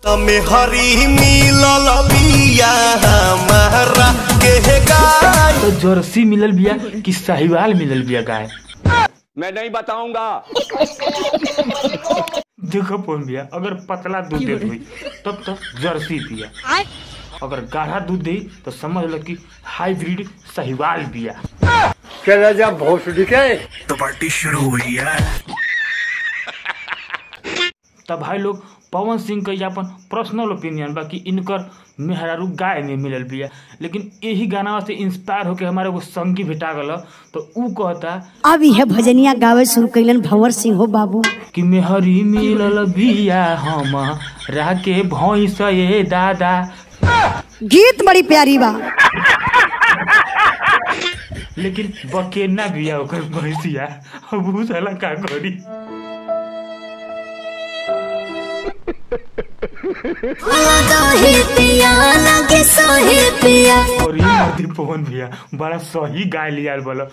तमे हरी मिलल बिया हमारा के गाय। तो जर्सी मिलल बिया कि साहिवाल मिलल बिया गाय? मैं नहीं बताऊंगा। देखो कौन बिया, अगर पतला दूध देत हुई तब तो जर्सी बिया, अगर गाढ़ा दूध दे तो समझ लो कि हाइब्रिड साहिवाल बिया। चला जा भोसड़ी के तो पार्टी शुरू हुई है। तब भाई लोग पवन सिंह का अपन पर्सनल ओपिनियन बा कि इनकर मेहरारू गाय में मिलल बिया, लेकिन यही गाना से इंस्पायर होके हमारे वो संगी भेटा गल तो ऊ कहता अब यह भजनिया गावे शुरू कैलन भंवर सिंह हो बाबू कि मेहरी मिलल बिया हम राके भैंस ये दादा। गीत बड़ी प्यारी बा, लेकिन बकेना बिया ओकर भैंसिया, अब ऊ साला का करी। और ये मर्दी पवन भैया बड़ा सही गाय लिया बोलो,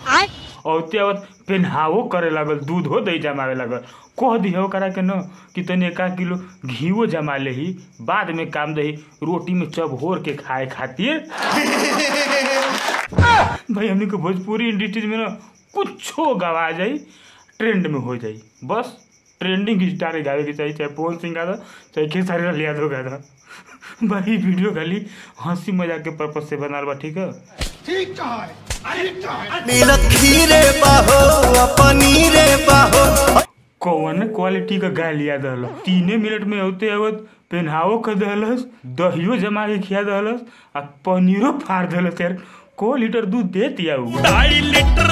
और पेन्हावो करे लागल, दूध हो दही जमावे लागल। कह दियो करा के न कि तनी 1 किलो घीवो जमा ले ही, बाद में काम दही रोटी में चबहोर के खाए खातिर। भाई हमने को भोजपुरी इंडस्ट्री में न कुछो गवा जाई, ट्रेंड में हो जाई, बस ट्रेंडिंग स्टार गावे के चाहिए, चाहे पवन सिंह गा दो चाहे खेसारी लिया दो गा दो। भाई वीडियो खाली हंसी मजाक के पर्पज से बनाल बा, ठीक है? खीरे बाहो पनीरे बाहो कौन क्वालिटी का गाय लिया दहल, 3 मिनट में होते आवत पेन्हावो कर दहलस, दहियो जमा के खिया दहलस आ पनीरो फाड़ दहलस। यार को लीटर दूध देती है वो? 2.5 लीटर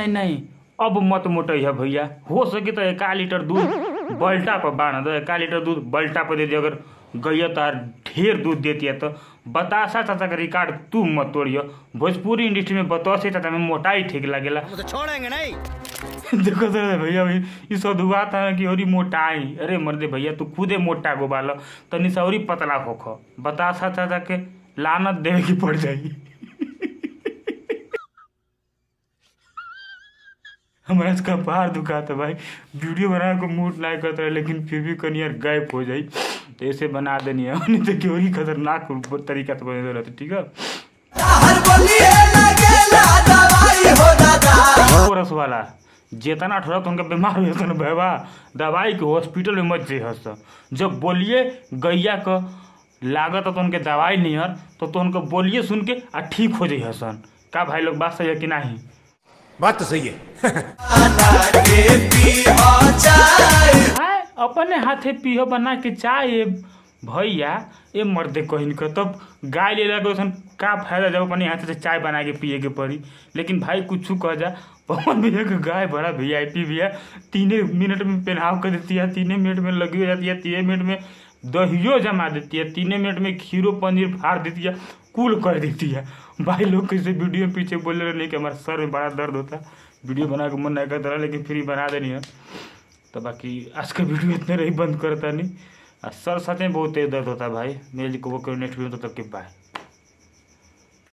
नहीं अब मत मोटैया भैया, हो सके तो 1 लीटर दूध बल्टा पर बांध दो, 1 लीटर दूध बल्टा पर दे दे। अगर गैया तार ढेर दूध देती है तो बतासा चाचा का रिकॉर्ड तू मत तोड़ियो। भोजपुरी इंडस्ट्री में बतासे चाचा में मोटाई ठीक लगेला, तो छोड़ेंगे नहीं। देखो सर भैया भाई ये सदुआ था कि और मोटाई, अरे मर्दे भैया तू खुदे मोटा गोबाल तनी सा और पतला होखो, बतासा चाचा के लानत देवे की पड़ जाएगी। हमारा इसका बाहर दुखाता भाई, वीडियो बनाने को मूड नहीं करता है, लेकिन फिर भी कहीं यार गायब हो जाए तो ऐसे बना देनी है, नहीं तो क्यों खतरनाक तरीका से बने रहते, ठीक है? रस वाला जितना ठहरा तो उनका बीमार हो जाता ना बाबा, दवाई के हॉस्पिटल में मत जे हस। जब बोलिए गैया का लागत तो उनके दवाई नहीं हर तो उनको बोलिए सुन के आ ठीक हो जाए हसन। का भाई लोग बात सही है कि नहीं? बात तो सही है। अपने हाथे पियो बना के चाय भैया, ये मर्दे कहीं का तब गाय ले लगे का फायदा जब अपने हाथ से चाय बना के पिए के पड़ी। लेकिन भाई कुछ कह जा, पवन भैया का गाय बड़ा VIP भैया, 3 मिनट में पेन्हाव कर देती है, 3 मिनट में लगी हो जाती है, 3 मिनट में दहियो जमा देती है, 3 मिनट में खीरो पनीर फाड़ देती है, कुल कर देती है। भाई लोग कैसे वीडियो पीछे बोल रहे नहीं कि हमारे सर में बड़ा दर्द होता, वीडियो बना के मन नहीं करता रहा, लेकिन फिर बना देनी है। तो बाकी आज का वीडियो इतने रही, बंद करता नहीं, सर सच में बहुत तेज दर्द होता है भाई। मेरे को वो नेक्स्ट वीडियो तक के बाय।